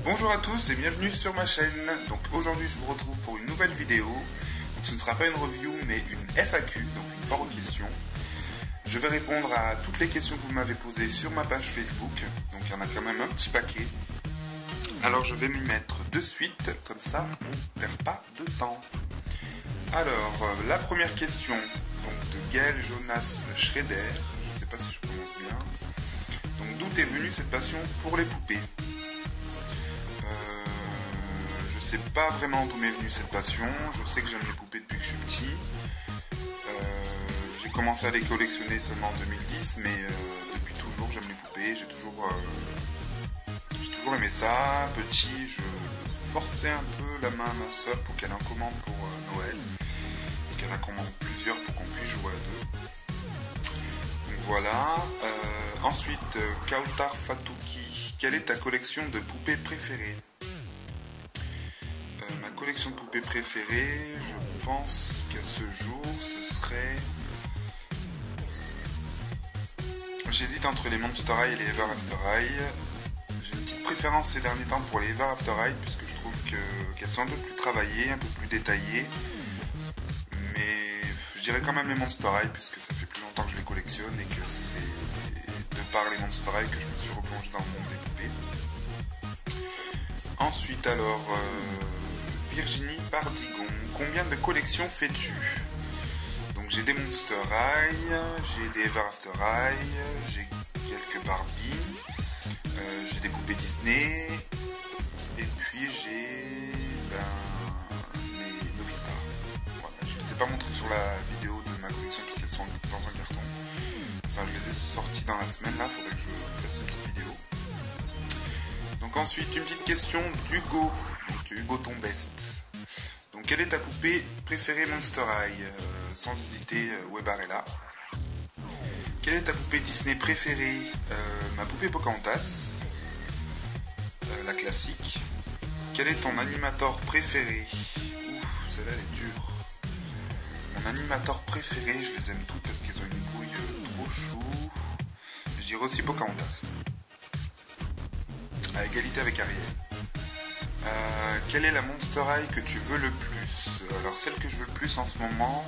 Bonjour à tous et bienvenue sur ma chaîne. Donc aujourd'hui je vous retrouve pour une nouvelle vidéo. Donc ce ne sera pas une review mais une FAQ, donc une foire aux questions. Je vais répondre à toutes les questions que vous m'avez posées sur ma page Facebook. Donc il y en a quand même un petit paquet. Alors je vais m'y mettre de suite, comme ça on ne perd pas de temps. Alors la première question donc, de Gaël Jonas Schrader, je ne sais pas si je prononce bien. Donc d'où est venue cette passion pour les poupées? Je sais pas vraiment d'où m'est venue cette passion. Je sais que j'aime les poupées depuis que je suis petit. J'ai commencé à les collectionner seulement en 2010, mais depuis toujours j'aime les poupées. J'ai toujours aimé ça. Petit, je forçais un peu la main à ma soeur pour qu'elle en commande pour Noël. Qu'elle en commande plusieurs pour qu'on puisse jouer à deux. Donc voilà. Ensuite, Kautar Fatouki, quelle est ta collection de poupées préférée? Ma collection de poupées préférée, je pense qu'à ce jour, ce serait... J'hésite entre les Monster High et les Ever After High. J'ai une petite préférence ces derniers temps pour les Ever After High, puisque je trouve qu'elles sont un peu plus travaillées, un peu plus détaillées. Mais je dirais quand même les Monster High, puisque ça fait plus longtemps que je les collectionne et que c'est de par les Monster High que je me suis replongé dans le monde des poupées. Ensuite alors... Virginie Pardigon, combien de collections fais-tu? Donc j'ai des Monster High, j'ai des Ever After High, j'ai quelques Barbie, j'ai des poupées Disney, et puis j'ai mes Novistar. Voilà, je ne les ai pas montrées sur la vidéo de ma collection puisqu'elles sont dans un carton. Enfin je les ai sorties dans la semaine, là, il faudrait que je fasse une petite vidéo. Donc ensuite une petite question d'Hugo. Hugo ton best. Donc quelle est ta poupée préférée Monster High? Sans hésiter, Webarella. Quelle est ta poupée Disney préférée? Ma poupée Pocahontas, la classique. Quel est ton animateur préféré? Ouf, celle-là elle est dure. Mon animateur préféré, je les aime toutes parce qu'ils ont une bouille trop chou. Je dirais aussi Pocahontas. À égalité avec Ariel. Quelle est la Monster High que tu veux le plus? Alors celle que je veux le plus en ce moment,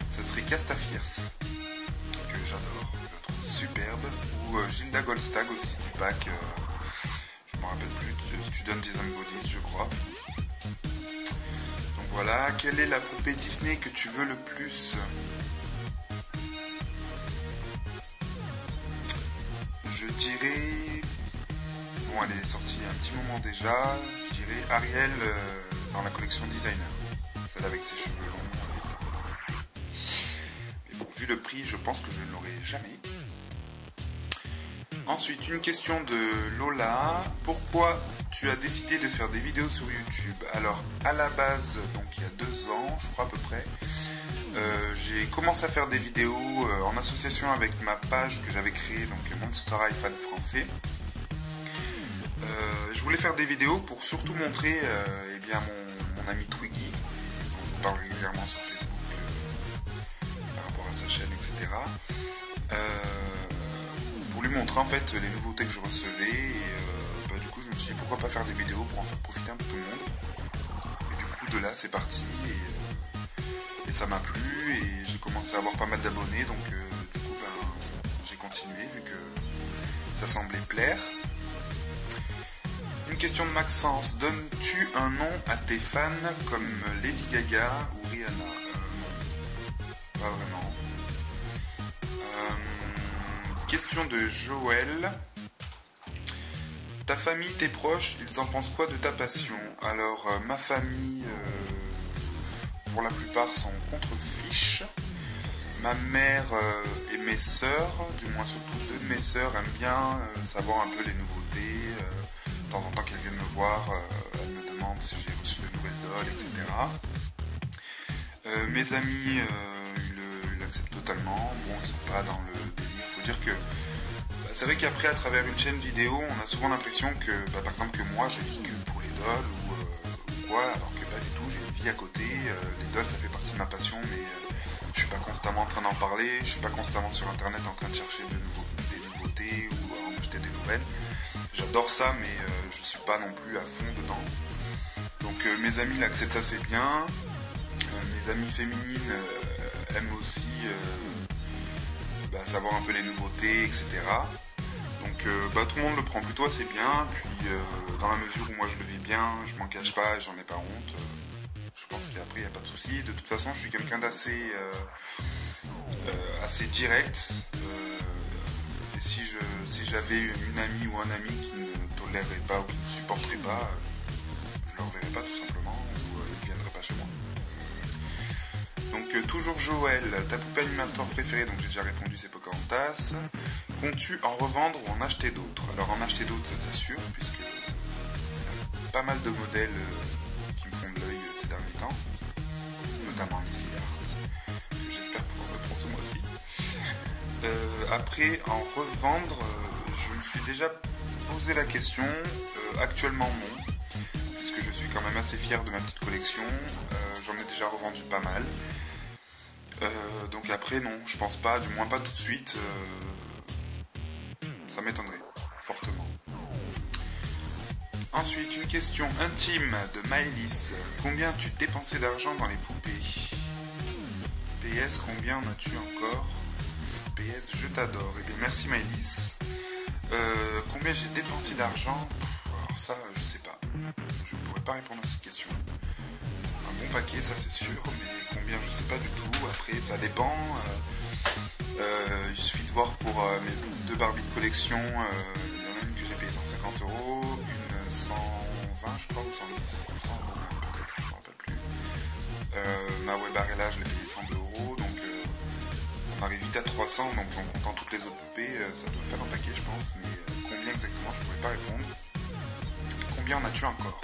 ce serait Castafiers, que j'adore, je la trouve superbe, ou Gilda Goldstag aussi du pack, je me rappelle plus, Student Design Bodies je crois. Donc voilà, quelle est la poupée Disney que tu veux le plus? Je dirais... Bon, elle est sortie il y a un petit moment déjà. Je dirais Ariel dans la collection Designer. Celle avec ses cheveux longs. Mais bon, vu le prix, je pense que je ne l'aurai jamais. Ensuite, une question de Lola. Pourquoi tu as décidé de faire des vidéos sur YouTube? Alors, à la base, donc il y a 2 ans, je crois à peu près, j'ai commencé à faire des vidéos en association avec ma page que j'avais créée, donc Monster High Fan Français. Je voulais faire des vidéos pour surtout montrer eh bien, mon ami Twiggy, dont je vous parle régulièrement sur Facebook par rapport à sa chaîne, etc. Pour lui montrer en fait les nouveautés que je recevais et du coup je me suis dit pourquoi pas faire des vidéos pour en faire profiter un peu tout le monde. Et du coup de là c'est parti et ça m'a plu et j'ai commencé à avoir pas mal d'abonnés donc du coup j'ai continué vu que ça semblait plaire. Une question de Maxence, donnes-tu un nom à tes fans comme Lady Gaga ou Rihanna? Pas vraiment. Question de Joël. Ta famille, tes proches, ils en pensent quoi de ta passion? Alors, ma famille, pour la plupart, sont contre-fiches. Ma mère et mes sœurs, du moins surtout 2 de mes sœurs, aiment bien savoir un peu les nouveautés. De temps en temps qu'elles viennent me voir, elles me demandent si j'ai reçu de nouvelles dolls, etc. Mes amis, ils l'acceptent totalement. Bon, ils sont pas dans le délire. Faut dire que c'est vrai qu'après, à travers une chaîne vidéo, on a souvent l'impression que, par exemple, que moi, je vis que pour les dolls ou quoi, alors que pas du tout. J'ai une vie à côté. Les dolls, ça fait partie de ma passion, mais je suis pas constamment en train d'en parler. Je suis pas constamment sur Internet en train de chercher des nouveautés ou en acheter des nouvelles. J'adore ça, mais je suis pas non plus à fond dedans. Donc mes amis l'acceptent assez bien. Mes amies féminines aiment aussi savoir un peu les nouveautés, etc. Donc tout le monde le prend plutôt assez bien. Puis dans la mesure où moi je le vis bien, je m'en cache pas et j'en ai pas honte. Je pense qu'après il n'y a pas de souci. De toute façon, je suis quelqu'un d'assez assez direct. Et si j'avais une amie ou un ami qui ne tolérerait pas ou qui ne supporterait pas, je leur verrais pas tout simplement, ou ils ne viendraient pas chez moi. Donc toujours Joël, ta poupée animateur préférée, donc j'ai déjà répondu, c'est Pocahontas. Comptes-tu en revendre ou en acheter d'autres? Alors en acheter d'autres, ça c'est sûr, puisque il y a pas mal de modèles qui me font de l'œil ces derniers temps, notamment Lizzie Art, que j'espère pouvoir reprendre ce mois-ci. Après, en revendre, je me suis déjà posé la question, actuellement non, puisque je suis quand même assez fier de ma petite collection, j'en ai déjà revendu pas mal. Donc après non, je pense pas, du moins pas tout de suite, ça m'étonnerait fortement. Ensuite, une question intime de Maëlys. Combien as-tu dépensé d'argent dans les poupées? PS, combien en as-tu encore? PS, je t'adore. Eh bien merci Maëlys. Combien j'ai dépensé d'argent? Alors ça, je sais pas. Je ne pourrais pas répondre à cette question. Un bon paquet, ça c'est sûr, mais combien, je sais pas du tout. Après, ça dépend. Il suffit de voir pour mes deux Barbie de collection. Il y en a une que j'ai payée 150 €, une 120 je crois, ou 110, 100 € peut-être, je ne me rappelle plus. Ma Webarella, je l'ai payée 102 €, donc on arrive vite à 300, donc en comptant toutes les autres poupées, ça doit faire un paquet je pense, mais combien exactement, je ne pourrais pas répondre. Combien en as-tu encore?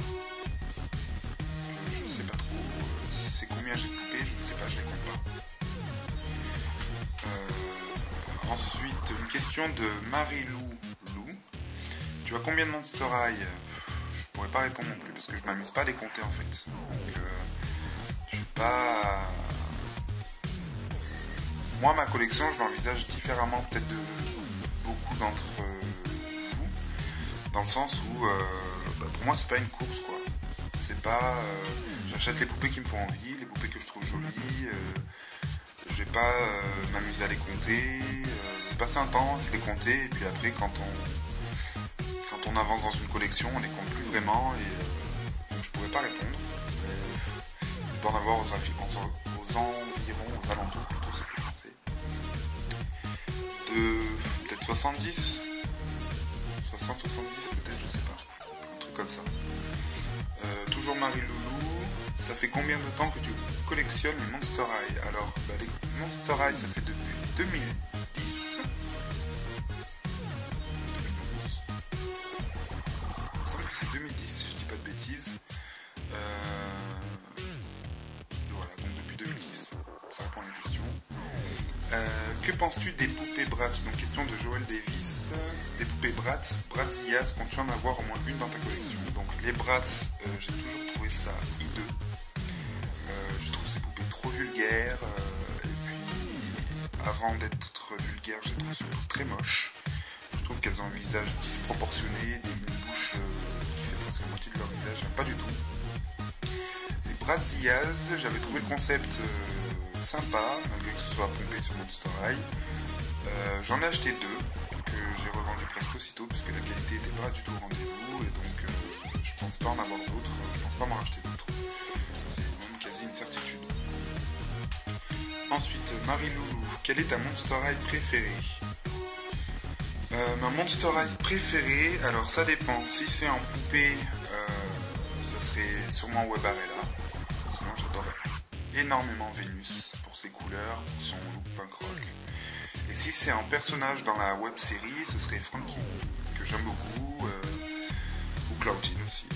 Je ne sais pas trop. Si c'est combien j'ai de poupées, je ne sais pas, je les compte pas. Ensuite, une question de Marie-Lou. Tu as combien de Monster High? Je pourrais pas répondre non plus parce que je m'amuse pas à les compter en fait. Donc je suis pas... Moi ma collection je l'envisage différemment peut-être de beaucoup d'entre vous. Dans le sens où pour moi c'est pas une course quoi. C'est pas... j'achète les poupées qui me font envie, les poupées que je trouve jolies. Je vais pas m'amuser à les compter. Je vais passer un temps, je les compter et puis après quand on avance dans une collection, on les compte plus vraiment et donc je pourrais pas répondre. Je dois en avoir aux environs, aux alentours plutôt, c'est plus français. De peut-être 70, 60, 70 peut-être, je sais pas. Un truc comme ça. Toujours Marie-Loulou, ça fait combien de temps que tu collectionnes les Monster High? Alors, les Monster High, ça fait depuis 2010. C'est 2010 si je dis pas de bêtises. Voilà, donc depuis 2010. Ça répond à la question. Que penses-tu des poupées Bratz? Donc question de Joël Davis. Des poupées Bratz, Bratzias, comptes-tu en avoir au moins une dans ta collection? Donc les Bratz, j'ai toujours trouvé ça hideux. Je trouve ces poupées trop vulgaires. Et puis, avant d'être vulgaires, je les trouve surtout très moches. Je trouve qu'elles ont un visage disproportionné, une bouche qui fait presque la moitié de leur visage, j'aime pas du tout. Les Bratzias, j'avais trouvé le concept sympa, malgré que ce soit pompé sur Monster High. J'en ai acheté deux, que j'ai revendu presque aussitôt, puisque la qualité n'était pas du tout au rendez-vous, et donc je pense pas en avoir d'autres, je pense pas m'en racheter d'autres. C'est même quasi une certitude. Ensuite, Marie-Loulou, quelle est ta Monster High préférée? Ma Monster High préférée, alors ça dépend. Si c'est en poupée, ça serait sûrement Webarella. Sinon j'adore énormément Vénus pour ses couleurs, pour son look punk rock. Et si c'est en personnage dans la web série, ce serait Frankie, que j'aime beaucoup, ou Claudine aussi.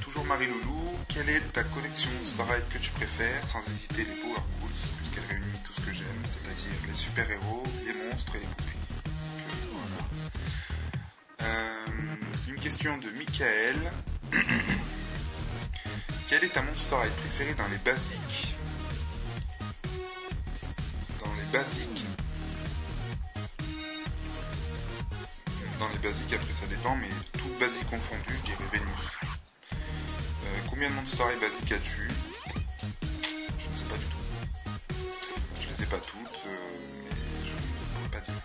Toujours Marie-Loulou, quelle est ta collection Monster High que tu préfères? Sans hésiter, les Power Pools, puisqu'elle réunit tout ce que j'aime, c'est-à-dire les super-héros, les monstres et les poupées. Une question de Michael. Quelle est ta Monster High préférée dans les basiques? Dans les basiques. Dans les basiques, après ça dépend, mais tout basique confondu, je dirais Vénus. Combien de Monster High basiques as-tu? Je ne sais pas du tout. Je les ai pas toutes, mais je ne pourrais pas dire.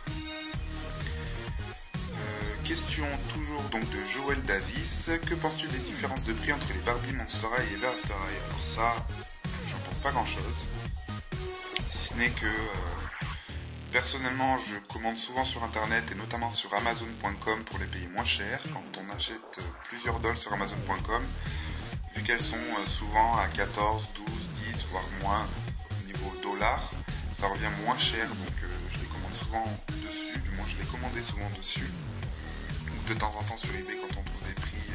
Question toujours donc de Joël Davis. Que penses-tu des différences de prix entre les Barbie, Monster High et Ever After High? Alors ça, j'en pense pas grand-chose. Si ce n'est que personnellement, je commande souvent sur internet et notamment sur Amazon.com pour les payer moins cher. Quand on achète plusieurs dolls sur Amazon.com, vu qu'elles sont souvent à 14, 12, 10, voire moins au niveau dollar, ça revient moins cher, donc je les commande souvent dessus, du moins je les commandais souvent dessus. Ou de temps en temps sur eBay quand on trouve des prix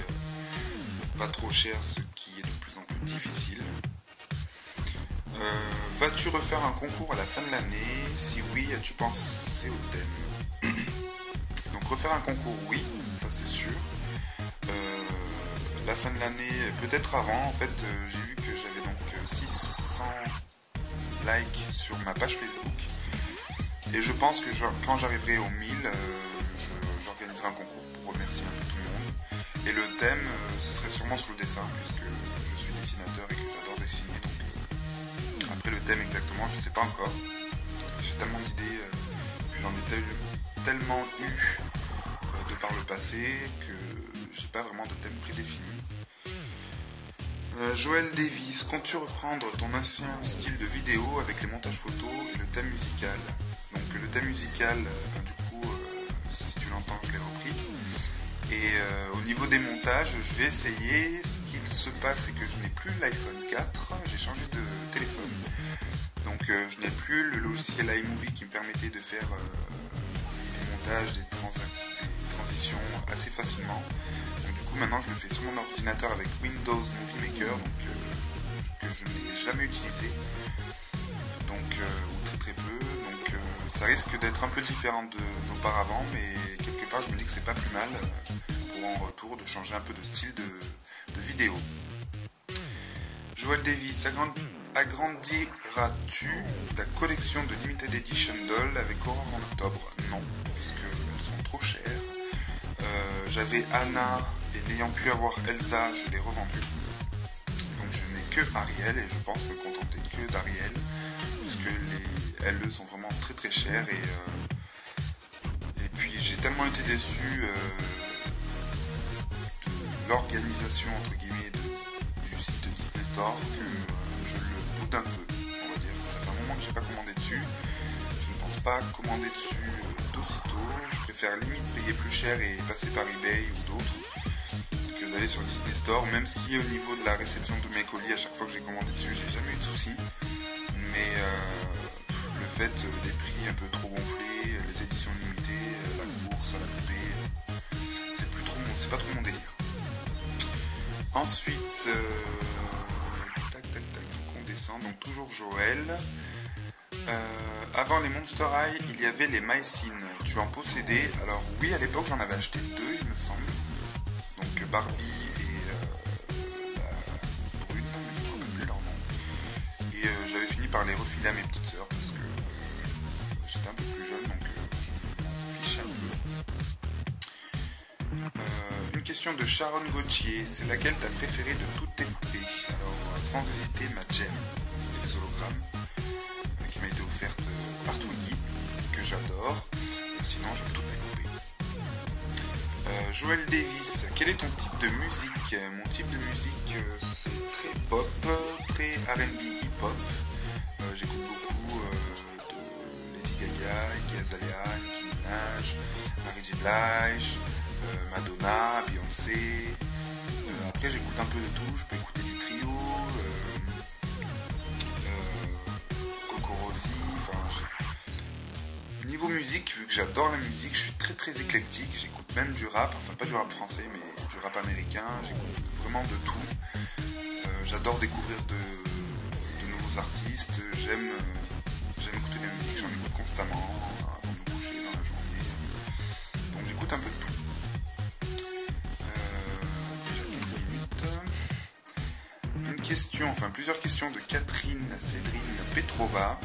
pas trop chers, ce qui est de plus en plus difficile. Vas-tu refaire un concours à la fin de l'année? Si oui, as-tu pensé au thème? Donc refaire un concours, oui, ça c'est sûr. La fin de l'année, peut-être avant, en fait, j'ai vu que j'avais donc 600 likes sur ma page Facebook. Et je pense que quand j'arriverai aux 1000, j'organiserai un concours pour remercier un peu tout le monde. Et le thème, ce serait sûrement sur le dessin, puisque je suis dessinateur et que j'adore dessiner. Donc après le thème exactement, je ne sais pas encore. J'ai tellement d'idées, puis j'en ai tellement eu de par le passé que j'ai pas vraiment de thème prédéfini. Joël Davis, comptes-tu reprendre ton ancien style de vidéo avec les montages photos et le thème musical? Donc le thème musical, du coup, si tu l'entends, je l'ai repris. Et au niveau des montages, je vais essayer. Ce qu'il se passe, c'est que je n'ai plus l'iPhone 4, j'ai changé de téléphone. Donc je n'ai plus le logiciel iMovie qui me permettait de faire des montages, des transitions assez facilement. Donc du coup maintenant je le fais sur mon ordinateur avec Windows Movie Maker, donc que je n'ai jamais utilisé, donc ou très peu. Donc ça risque d'être un peu différent d'auparavant, mais quelque part je me dis que c'est pas plus mal pour en retour de changer un peu de style de vidéo. Joël Davis, agrandiras-tu ta collection de Limited Edition Doll avec Aurore en octobre? Non, parce qu'elles sont trop chères. J'avais Anna et n'ayant pu avoir Elsa, je l'ai revendue. Donc je n'ai que Ariel et je pense me contenter que d'Ariel, puisque elles sont vraiment très très chères et puis j'ai tellement été déçu de l'organisation entre guillemets du site Disney Store que je le boude un peu, on va dire. Ça fait un moment que j'ai pas commandé dessus. Je ne pense pas commander dessus d'aussitôt. Je préfère limite payer plus cher et passer par eBay ou d'autres que d'aller sur Disney Store, même si au niveau de la réception de mes colis, à chaque fois que j'ai commandé dessus, j'ai jamais eu de soucis. Mais le fait des prix un peu trop gonflés, les éditions limitées, la course à la poupée, c'est pas trop mon délire. Ensuite, on descend, donc toujours Joël. Avant les Monster High, il y avait les Mycines. Tu en possédais? Alors oui, à l'époque j'en avais acheté 2, il me semble. Donc Barbie et la brune, je ne me rappelle plus leur nom. Et j'avais fini par les refiler à mes petites sœurs parce que j'étais un peu plus jeune, donc je m'en fichais un peu. Une question de Sharon Gauthier. C'est laquelle t'as préférée de toutes tes poupées? Alors sans hésiter, ma Gem et les hologrammes, qui m'a été offerte par Twiggy, que j'adore. Sinon j'aime toutes mes poupées. Joël Davis, quel est ton type de musique? Mon type de musique c'est très pop, très R&B hip-hop. J'écoute beaucoup de Lady Gaga, Iggy Azalea, Nicki Minaj, Mary J. Blige, Madonna, Beyoncé. Après j'écoute un peu de tout, je peux écouter du trio, Coco Rossi, niveau musique, vu que j'adore la musique, je suis très très éclectique, j'écoute même du rap, enfin pas du rap français mais du rap américain, j'écoute vraiment de tout. J'adore découvrir de nouveaux artistes, j'aime écouter de la musique, j'en écoute constamment avant de me coucher dans la journée, donc j'écoute un peu de tout. Déjà 15 minutes. Une question, enfin plusieurs questions de Catherine Cédrine Petrova.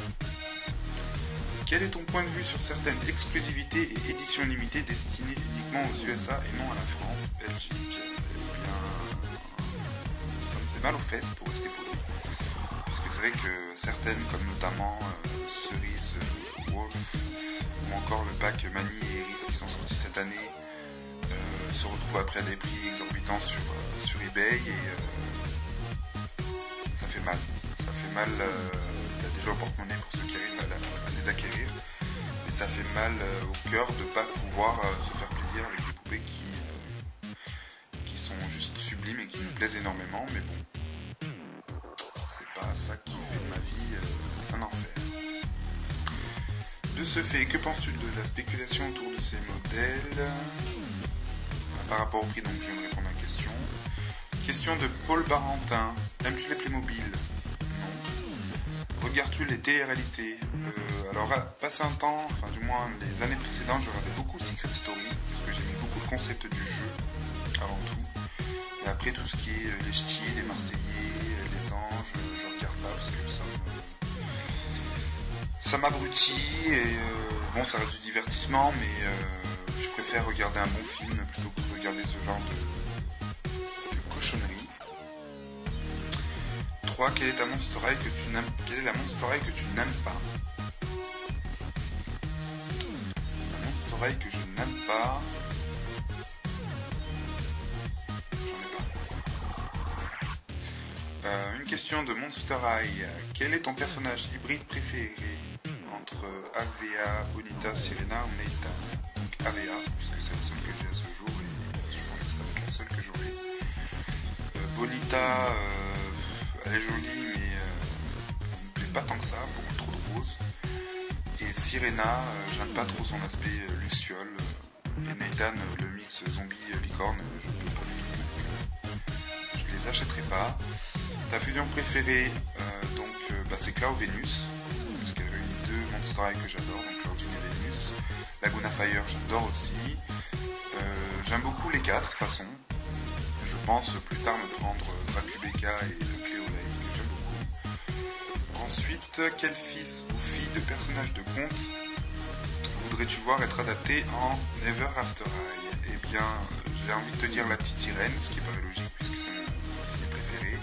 Quel est ton point de vue sur certaines exclusivités et éditions limitées destinées uniquement aux USA et non à la France, Belgique? Eh bien, ça me fait mal aux fesses pour rester poli. Parce que c'est vrai que certaines, comme notamment Cerise Wolf ou encore le pack Mani et Iris qui sont sortis cette année, se retrouvent après à des prix exorbitants sur eBay et ça fait mal. Ça fait mal déjà au porte-monnaie pour ceux qui arrivent à les acquérir. Et ça fait mal au cœur de ne pas pouvoir se faire plaisir avec des poupées qui sont juste sublimes et qui nous plaisent énormément. Mais bon, c'est pas ça qui fait de ma vie un enfer. De ce fait, que penses-tu de la spéculation autour de ces modèles? Par rapport au prix, donc je viens de répondre à la question. Question de Paul Barentin. Aimes-tu les Playmobil? Non. Regardes-tu les télé-réalités? Alors, passé un temps, enfin du moins les années précédentes, je regardais beaucoup Secret Story, parce que j'aimais beaucoup le concept du jeu, avant tout. Et après, tout ce qui est les ch'tis, les Marseillais, les anges, je regarde pas, parce que ça m'abrutit, et bon, ça reste du divertissement, mais je préfère regarder un bon film plutôt que de regarder ce genre de cochonnerie. 3. Quelle est la Monster High que tu n'aimes pas? La Monster High que je n'aime pas... J'en ai pas. Une question de Monster High. Quel est ton personnage hybride préféré entre Avea, Bonita, Sirena ou Nathan? Donc Avea, puisque c'est la seule que j'ai à ce jour et je pense que ça va être la seule que j'aurai. Bonita, elle est jolie mais elle me plaît pas tant que ça, beaucoup trop de rose. Et Sirena, j'aime pas trop son aspect luciole. Et Nathan, le mix zombie-licorne, je peux pas du tout. Je les achèterai pas. Ta fusion préférée, c'est Cloud Venus, puisqu'elle réunit deux Monster High que j'adore, donc Cloud et Venus. Laguna Fire, j'adore aussi. J'aime beaucoup les quatre, de toute façon. Je pense plus tard me prendre Dracubeka et Cléolay, que j'aime beaucoup. Ensuite, quel fils ou fille de personnage de conte voudrais-tu voir être adapté en Ever After High? Eh bien, j'ai envie de te dire la petite Irène, ce qui paraît logique puisque c'est mon Disney préféré.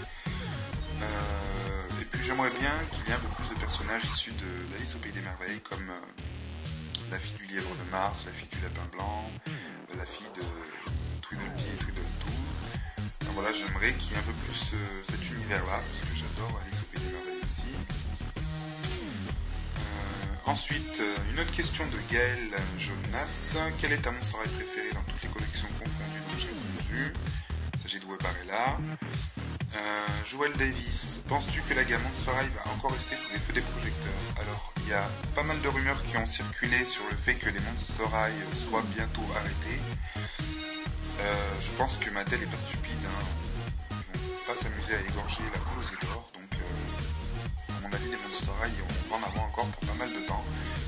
Et puis j'aimerais bien qu'il y ait un peu plus de personnages issus d'Alice au Pays des Merveilles, comme la fille du lièvre de Mars, la fille du lapin blanc, la fille de Tweedledee et Tweedledoo. Alors voilà, j'aimerais qu'il y ait un peu plus cet univers-là, parce que j'adore Alice au Pays des Merveilles aussi. Ensuite, une autre question de Gaël Jonas. Quelle est ta Monster High préférée dans toutes les collections confondues? Donc j'ai répondu. Il s'agit de Webarella. Joël Davis. Penses-tu que la gamme Monster High va encore rester sous les feux des projecteurs? Alors, il y a pas mal de rumeurs qui ont circulé sur le fait que les Monster High soient bientôt arrêtés. Je pense que Mattel est pas stupide. Ils vont pas s'amuser à égorger la poule aux œufs d'or. Donc, à mon avis, les Monster High, on va en avoir encore pour pas mal de temps.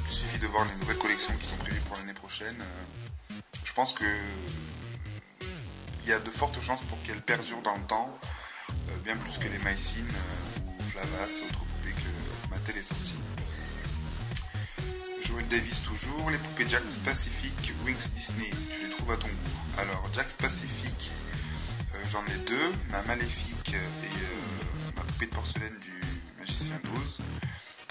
Il suffit de voir les nouvelles collections qui sont prévues pour l'année prochaine. Je pense que il y a de fortes chances pour qu'elles perdurent dans le temps, bien plus que les Mycine ou Flavas, autres poupées que Mattel est sortie. Joel Davis toujours. Les poupées Jack's Pacific, Wings Disney, tu les trouves à ton goût? Alors, Jack's Pacific, j'en ai deux, ma Maléfique et ma poupée de porcelaine du Magicien d'Oz.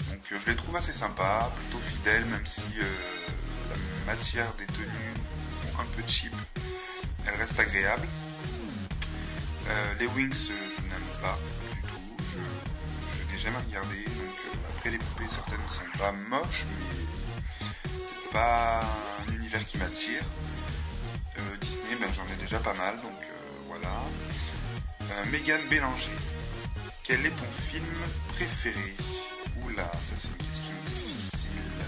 Donc je les trouve assez sympas, plutôt fidèles, même si la matière des tenues font un peu cheap, elles restent agréables. Les Wings, je n'aime pas du tout, je n'ai jamais regardé, donc après les poupées, certaines ne sont pas moches, mais c'est pas un univers qui m'attire. Disney, j'en ai déjà pas mal, donc voilà. Mégane Bélanger, quel est ton film préféré? Oula, ça c'est une question difficile.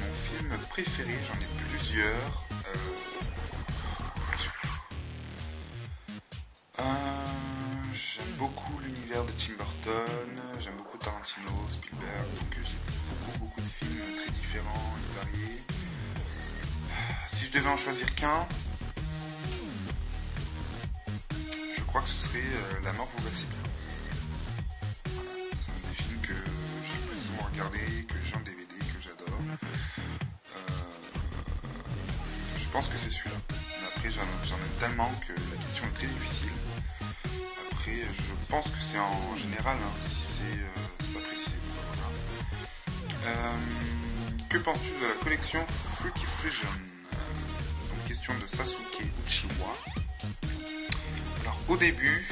Mon film préféré, j'en ai plusieurs. J'aime beaucoup l'univers de Tim Burton, j'aime beaucoup Tarantino, Spielberg, donc j'ai beaucoup de films très différents et variés. Si je devais en choisir qu'un, je crois que ce serait La mort vous va si bien. Voilà, c'est un des films que j'ai le plus souvent regardé, que j'ai en DVD que j'adore. Je pense que c'est celui-là. Mais après, j'en ai tellement que la question est très difficile. Après, je pense que c'est en général, hein, si c'est pas précisé. Voilà. Que penses-tu de la collection Freaky Fusion? Donc, question de Sasuke Uchiwa. Alors, au début,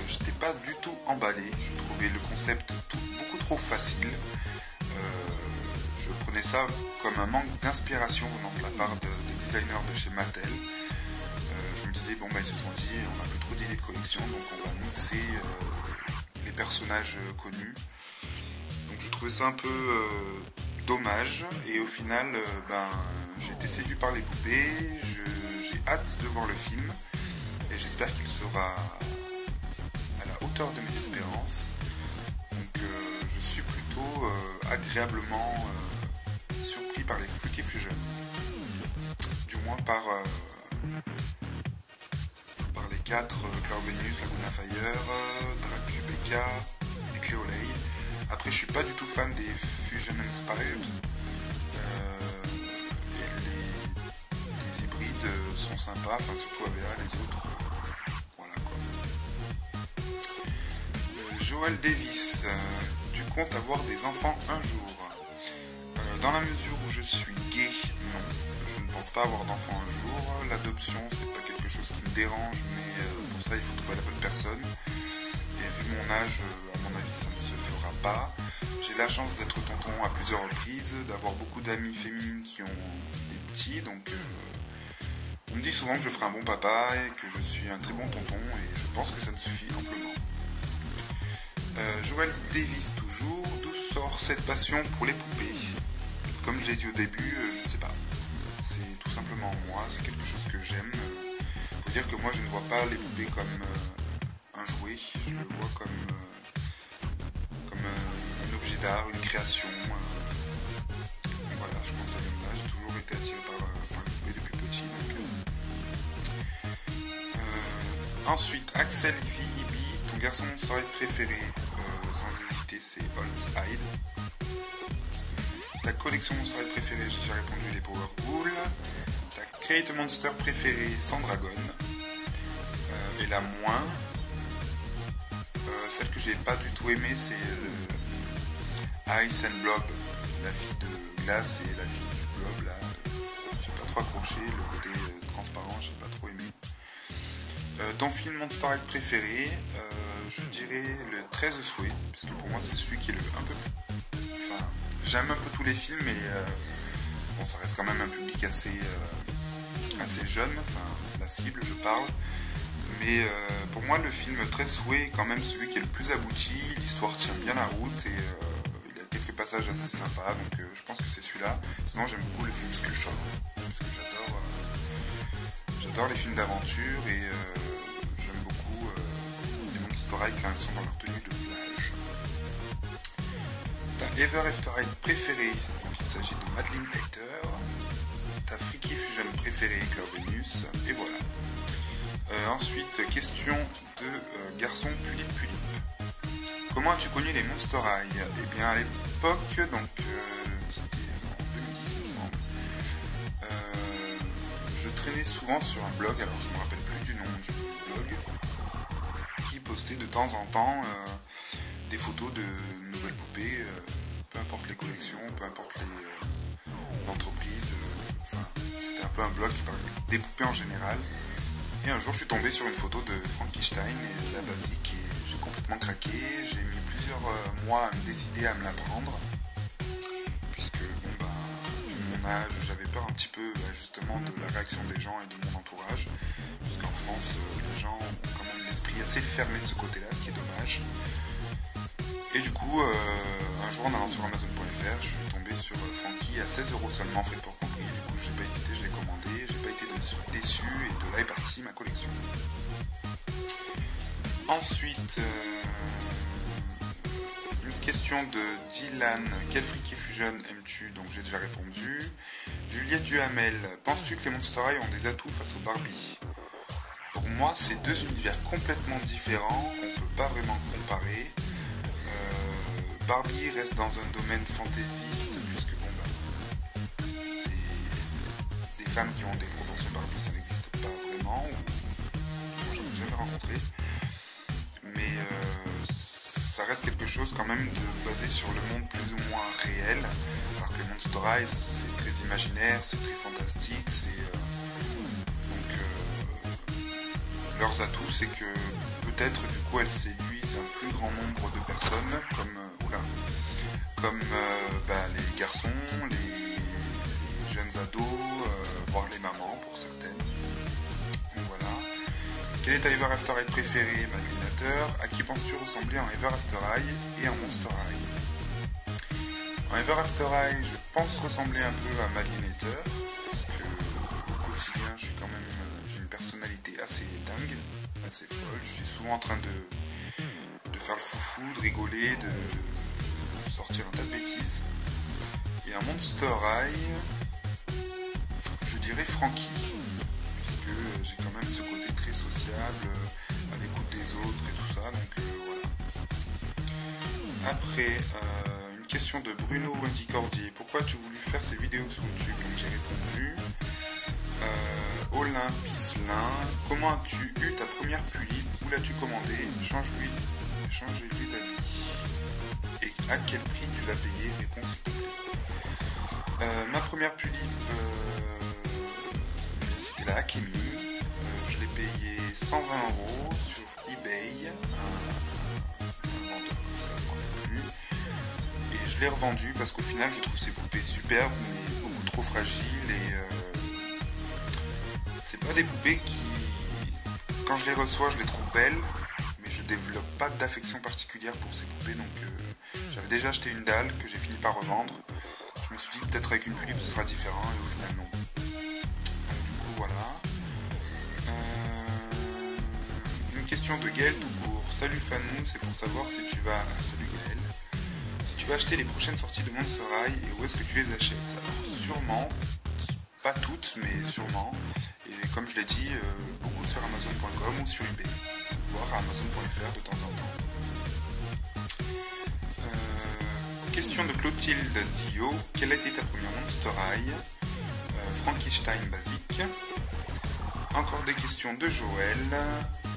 j'étais pas du tout emballé. Je trouvais le concept beaucoup trop facile. Je prenais ça comme un manque d'inspiration venant de la part des designers de chez Mattel. Je me disais, bon, ils se sont dit, on a plus trop d'idées de collection, donc on va mixer les personnages connus. Donc je trouvais ça un peu dommage, et au final, j'ai été séduit par les poupées, j'ai hâte de voir le film, et j'espère qu'il sera à la hauteur de mes espérances. Donc je suis plutôt agréablement surpris par les Freaky Fusion. Du moins par les 4, Cloud Venus, Laguna Fire, Dracu Beka et Cleolei. Après, je suis pas du tout fan des Fusion Inspired. Les hybrides sont sympas, enfin surtout AVA, les autres. Voilà quoi. Joël Davis, tu comptes avoir des enfants un jour? Dans la mesure où je suis gay, non. Je ne pense pas avoir d'enfants un jour. L'adoption, c'est pas quelque chose qui me dérange, mais pour ça, il faut trouver la bonne personne. Et vu mon âge, à mon avis, ça ne se fera pas. J'ai la chance d'être tonton à plusieurs reprises, d'avoir beaucoup d'amis féminines qui ont des petits, donc on me dit souvent que je ferai un bon papa et que je suis un très bon tonton, et je pense que ça me suffit amplement. Joël Davis toujours, d'où sort cette passion pour les poupées? Comme je l'ai dit au début, je ne sais pas. C'est tout simplement moi, c'est quelque chose que j'aime. Faut dire que moi je ne vois pas les poupées comme un jouet, je le vois comme un objet d'art, une création. Voilà, je pense à là, j'ai toujours été attiré par les poupées depuis petit. Ensuite, Axel Vibi, ton garçon serait préféré, sans hésiter, c'est Old Hyde. Ta collection Monster préférée, j'ai déjà répondu, les Powerpool. Ta Create Monster préférée, Sandragon. Et la moins, celle que j'ai pas du tout aimée, c'est Ice and Blob, la fille de glace et la fille du blob là. J'ai pas trop accroché, le côté transparent, j'ai pas trop aimé. Ton film Monster High préféré, je dirais le 13 souhaits, parce que pour moi c'est celui qui est un peu plus. Enfin, j'aime un peu tous les films, mais bon, ça reste quand même un public assez jeune, enfin la cible je parle. Mais pour moi le film 13 souhaits est quand même celui qui est le plus abouti, l'histoire tient bien la route et il y a quelques passages assez sympas, donc je pense que c'est celui-là. Sinon j'aime beaucoup le film Skullshot, parce que j'adore les films d'aventure et j'aime beaucoup les Monster High quand ils sont dans leur tenue de plage. Ta Ever After High préférée, donc il s'agit de Madeline Hector. Ta Freaky Fusion préférée, Cloud Venus, et voilà. Ensuite, question de garçon Pulip Pulip. Comment as-tu connu les Monster High? Eh bien à l'époque, donc c'était en 2010 il me semble, je traînais souvent sur un blog, alors je me rappelle plus du nom du blog, qui postait de temps en temps des photos de nouvelles poupées, peu importe les collections, peu importe l'entreprise, enfin, c'était un peu un blog qui parlait des poupées en général. Et un jour je suis tombé sur une photo de Frankenstein et la basique et j'ai complètement craqué. J'ai mis plusieurs mois à me décider à me la prendre, puisque vu mon âge, j'avais peur un petit peu justement de la réaction des gens et de mon entourage, puisqu'en France les gens ont quand même l'esprit assez fermé de ce côté-là, ce qui est dommage. Et du coup, un jour en allant sur Amazon.fr, je suis tombé sur Frankie à 16€ seulement, frais de port compris. Du coup, j'ai pas hésité, je l'ai commandé, j'ai pas été déçu et de là est partie ma collection. Ensuite, une question de Dylan. Quel Freaky Fusion aimes-tu? Donc j'ai déjà répondu. Juliette Duhamel. Penses-tu que les Monster High ont des atouts face aux Barbie? Pour moi, c'est deux univers complètement différents qu'on ne peut pas vraiment comparer. Barbie reste dans un domaine fantaisiste, puisque bon, des femmes qui ont des proportions Barbie, ça n'existe pas vraiment, ou j'en ai jamais rencontré. Mais ça reste quelque chose quand même basé sur le monde plus ou moins réel, alors que les Monster High c'est très imaginaire, c'est très fantastique, leurs atouts c'est que peut-être du coup elles séduisent un plus grand nombre de personnes comme les garçons, les jeunes ados, voire les mamans pour certaines. Donc voilà. Quel est ta Ever After High préférée, Madeleinateur? À qui penses-tu ressembler en Ever After High et en Monster High? En Ever After High, je pense ressembler un peu à Madeleinateur, parce que au quotidien, j'ai une personnalité assez dingue, assez folle. Je suis souvent en train de faire le foufou, de rigoler, de sortir un tas de bêtises. Et en Monster High, je dirais Frankie, puisque j'ai quand même ce côté très sociable, à l'écoute des autres et tout ça, donc voilà. Après, une question de Bruno Wendy-Cordier. Pourquoi as-tu voulu faire ces vidéos sur YouTube? Donc j'ai répondu. Olympislin, comment as-tu eu ta première pulip? Où l'as-tu commandé? Change-lui d'avis. Et à quel prix tu l'as payé? Réponse s'il te plaît. Ma première pulip, c'était la Hakemi. Je l'ai payé 120 € sur eBay. Un vendeur comme ça, je m'en rappelle plus. Et je l'ai revendu parce qu'au final, je trouve ces poupées superbes, mais beaucoup trop fragiles. Et c'est pas des poupées qui, quand je les reçois, je les trouve belles, mais je développe pas d'affection particulière pour ces poupées. Donc j'avais déjà acheté une dalle que j'ai fini par revendre. Je me suis dit peut-être avec une pulip ce sera différent, et au final non. Donc du coup voilà. Une question de Gaël tout court. Salut Fanou, c'est pour savoir si tu vas... Salut Gaël. Si tu vas acheter les prochaines sorties de Monster High et où est-ce que tu les achètes? Alors sûrement, pas toutes mais sûrement. Et comme je l'ai dit, beaucoup sur Amazon.com ou sur eBay, voire Amazon.fr de temps en temps. Question de Clotilde Dio. Quelle a été ta première Monster High? Frankenstein basique. Encore des questions de Joël.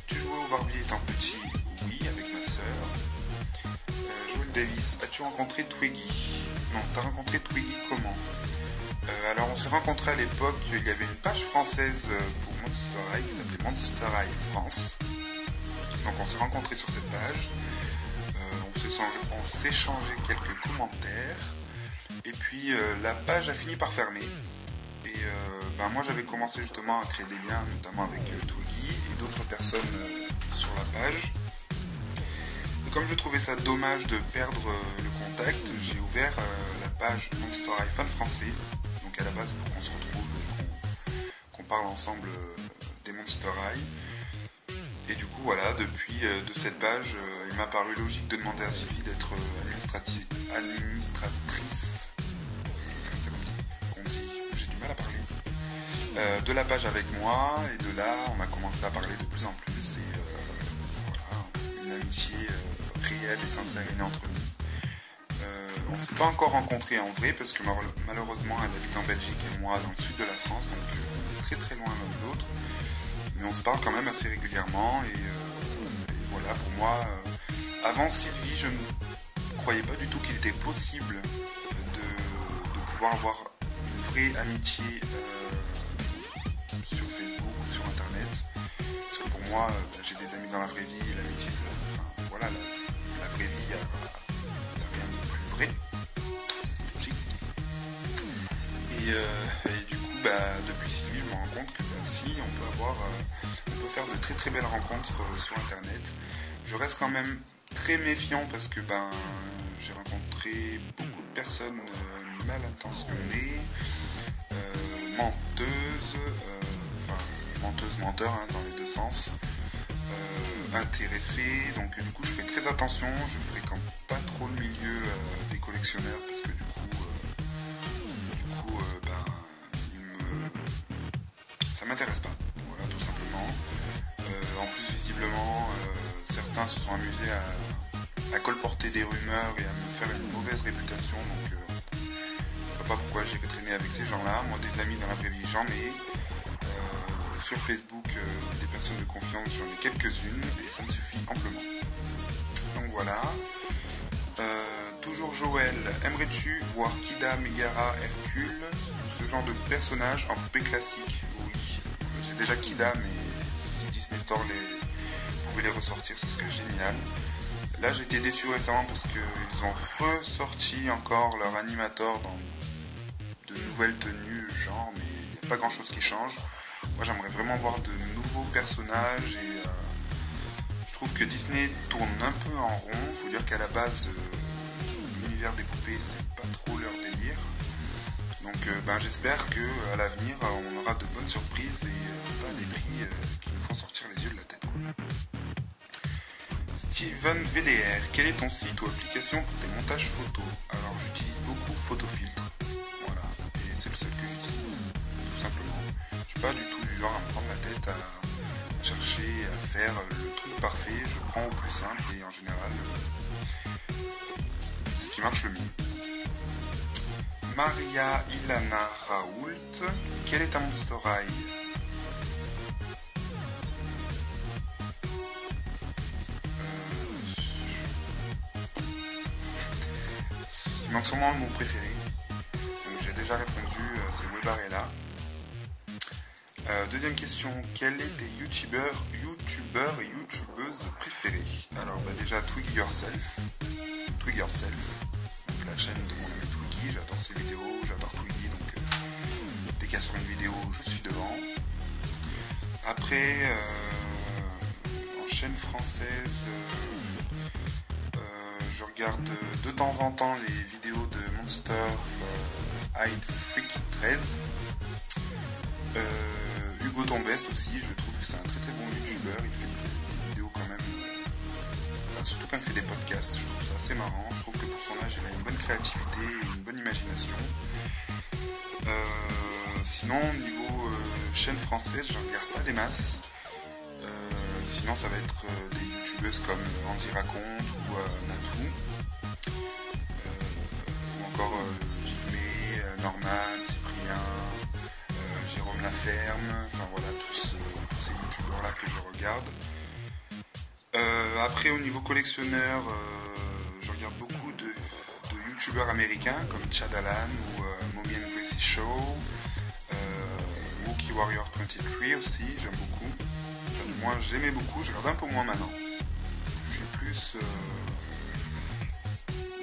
Tu jouais au Barbie étant petit? Oui, avec ma soeur. Joël Davis. As-tu rencontré Twiggy? Non, t'as rencontré Twiggy comment? Alors on s'est rencontrés à l'époque, il y avait une page française pour Monster High qui s'appelait Monster High France. Donc on s'est rencontrés sur cette page. On s'échangeait quelques commentaires et puis la page a fini par fermer et moi j'avais commencé justement à créer des liens notamment avec Twiggy et d'autres personnes sur la page. Et comme je trouvais ça dommage de perdre le contact, j'ai ouvert la page Monster High Fan Français, donc à la base pour qu'on se retrouve et qu'on parle ensemble des Monster High. Et du coup voilà, depuis de cette page, il m'a paru logique de demander à Sylvie d'être administratrice, j'ai du mal à parler, de la page avec moi, et de là on a commencé à parler de plus en plus, et voilà, une amitié réelle et sincère est née entre nous. On ne s'est pas encore rencontrés en vrai parce que malheureusement elle habite en Belgique et moi dans le sud de la France, donc très très loin l'un de l'autre. Mais on se parle quand même assez régulièrement et voilà, pour moi, avant Sylvie, je ne croyais pas du tout qu'il était possible de pouvoir avoir une vraie amitié sur Facebook ou sur internet, parce que pour moi, j'ai des amis dans la vraie vie et l'amitié, voilà, la vraie vie, il n'y a rien de plus vrai, logique. Et du coup, depuis Sylvie, je me rends compte que si on peut faire de très très belles rencontres sur internet. Je reste quand même très méfiant parce que j'ai rencontré beaucoup de personnes mal intentionnées, menteurs dans les deux sens, intéressées, donc du coup je fais très attention, je fréquente pas trop le milieu des collectionneurs parce que du coup ça m'intéresse pas, voilà, tout simplement. En plus visiblement certains se sont amusés à colporter des rumeurs et à me faire une mauvaise réputation, donc je ne sais pas pourquoi j'irai traîner avec ces gens-là. Moi, des amis dans la vraie vie, j'en ai. Sur Facebook, des personnes de confiance, j'en ai quelques-unes et ça me suffit amplement. Donc voilà. Toujours Joël, aimerais-tu voir Kida, Megara, Hercule, ce genre de personnage en poupée classique? Oui, j'ai déjà Kida, mais si Disney Store pouvait les ressortir, ce serait génial. Là, j'ai été déçu récemment parce qu'ils ont ressorti encore leur animator dans de nouvelles tenues, genre, mais il n'y a pas grand-chose qui change. Moi, j'aimerais vraiment voir de nouveaux personnages et je trouve que Disney tourne un peu en rond. Il faut dire qu'à la base, l'univers des poupées, c'est pas trop leur délire. Donc, j'espère qu'à l'avenir, on aura de bonnes surprises et pas des prix qui nous font sortir les yeux de la tête. Steven VDR, quel est ton site ou application pour tes montages photos? Alors, j'utilise beaucoup Photofiltre. Voilà, et c'est le seul que j'utilise, tout simplement. Je suis pas du tout du genre à me prendre la tête à chercher à faire le truc parfait. Je prends au plus simple et en général, c'est ce qui marche le mieux. Maria Ilana Raoult, quel est ta Monster High? Il manque sûrement mon préféré. Donc j'ai déjà répondu, c'est Webarella. Deuxième question, quel est tes youtubeurs et youtubeuses préférés? Alors déjà Twig Yourself, donc la chaîne de mon ami Twiggy, j'adore ses vidéos, j'adore Twiggy, donc dès qu'il y a sur une vidéo, je suis devant. Après, en chaîne française, je regarde de temps en temps les vidéos de Monster Hide Freak 13. Hugo Tombest aussi, je trouve que c'est un très très bon youtubeur, il fait des vidéos quand même, surtout quand il fait des podcasts, je trouve ça assez marrant, je trouve que pour son âge il a une bonne créativité et une bonne imagination. Sinon niveau chaîne française, je regarde pas des masses, sinon ça va être des youtubeuses comme Andy Raconte ou Natou, ou encore Jimé, Norman, Cyprien, Jérôme Laferme, enfin voilà, tous ces youtubeurs là que je regarde. Après au niveau collectionneur, je regarde beaucoup de youtubeurs américains comme Chad Allan ou Mommy and Gracie Show, Wookie Warrior 23 aussi, j'aime beaucoup. Moi j'aimais beaucoup, je regarde un peu moins maintenant.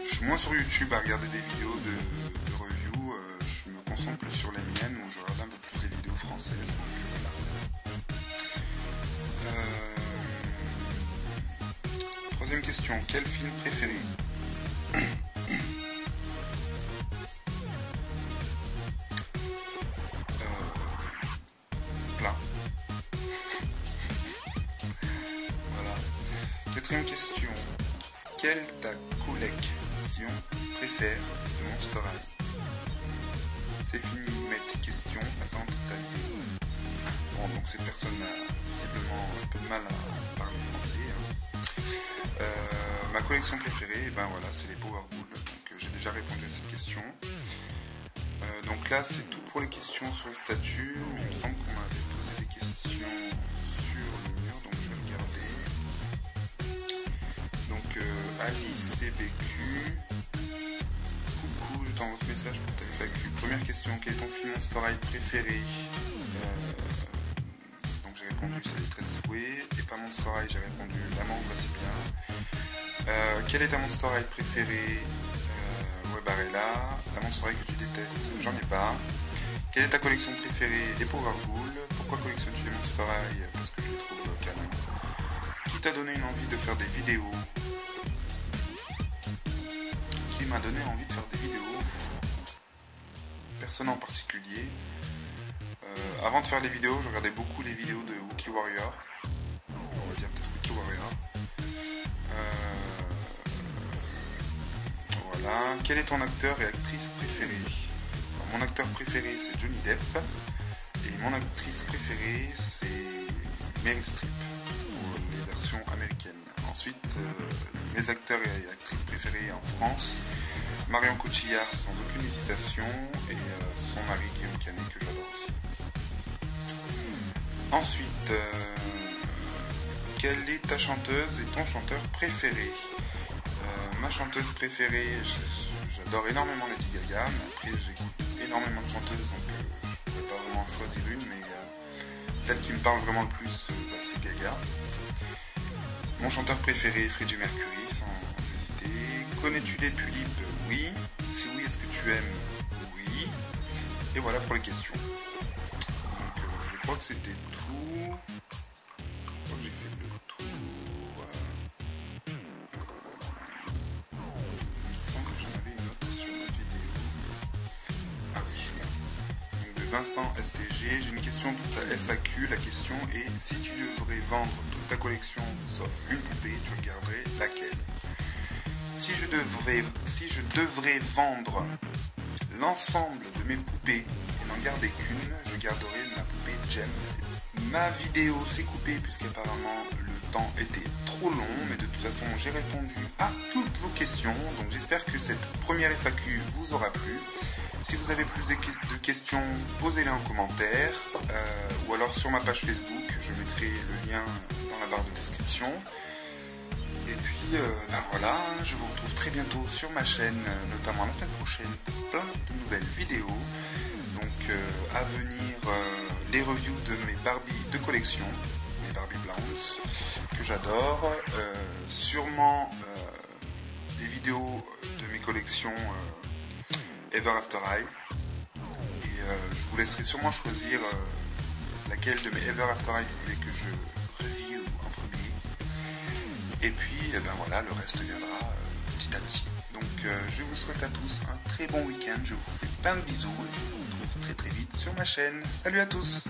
Je suis moins sur YouTube à regarder des vidéos de review, je me concentre plus sur les miennes où je regarde un peu plus les vidéos françaises. Troisième question, quel film préféré? Plein. Voilà. Quatrième question, quelle ta collection préfère de Monster High? C'est fini, mettre question, attends ta vie. Bon, donc cette personne a visiblement un peu de mal à parler français. Ma collection préférée, voilà, c'est les Power Ghouls. Donc j'ai déjà répondu à cette question. Donc là, c'est tout pour les questions sur le statut. Il me semble qu'on m'avait posé des questions sur le mur, donc je vais regarder. Donc Alice CBQ. Coucou, je t'envoie ce message pour ta FAQ. Première question, quel est ton film Monster High préféré? Donc j'ai répondu c'est les 13 souhaits. Et pas Monster High, j'ai répondu Maman, voici bien. Quel est ta Monster High préférée? Webarella. La Monster High que tu détestes? J'en ai pas. Quelle est ta collection préférée? Les Power Ghouls. Pourquoi collectionnes-tu les Monster High? Parce que je les trouve canon. Qui t'a donné une envie de faire des vidéos? Qui m'a donné envie de faire des vidéos? Personne en particulier. Avant de faire les vidéos, je regardais beaucoup les vidéos de Wookie Warrior. On va dire peut-être Wookie Warrior. Voilà. Quel est ton acteur et actrice préféré? Alors, mon acteur préféré c'est Johnny Depp. Et mon actrice préférée c'est Meryl Streep. Pour les version américaine. Ensuite, mes acteurs et actrices préférés en France, Marion Cotillard sans aucune hésitation, et son mari Guillaume Canet que j'adore aussi. Ensuite, quelle est ta chanteuse et ton chanteur préféré? Ma chanteuse préférée, j'adore énormément Lady Gaga, mais après j'écoute énormément de chanteuses, donc je ne pourrais pas vraiment choisir une, mais celle qui me parle vraiment le plus, c'est Gaga. Mon chanteur préféré, Freddie Mercury, sans hésiter. Connais-tu les tulipes? Oui. Si oui, est-ce que tu aimes? Oui. Et voilà pour les questions. Donc je crois que c'était tout. Je crois que j'ai fait le tour. Il me semble que j'en avais une autre sur ma vidéo. Ah oui. Donc de Vincent STG, j'ai une question toute à FAQ. La question est: si tu devrais vendre toute ta collection sauf une poupée, tu regarderais laquelle? Si je devrais vendre l'ensemble de mes poupées et n'en garder qu'une, je garderai ma poupée Jem. Ma vidéo s'est coupée puisqu'apparemment le temps était trop long, mais de toute façon j'ai répondu à toutes vos questions, donc j'espère que cette première FAQ vous aura plu. Si vous avez plus de questions, posez-les en commentaire, ou alors sur ma page Facebook, je mettrai le lien dans la barre de description. Et puis voilà, je vous retrouve très bientôt sur ma chaîne, notamment la semaine prochaine, pour plein de nouvelles vidéos. Donc à venir les reviews de mes Barbie de collection, mes Barbie Bounce, que j'adore. Sûrement des vidéos de mes collections Ever After High. Et je vous laisserai sûrement choisir laquelle de mes Ever After High vous voulez que je review en premier. Et puis, ben voilà, le reste viendra petit à petit. Donc, je vous souhaite à tous un très bon week-end. Je vous fais plein de bisous et je vous retrouve très très vite sur ma chaîne. Salut à tous!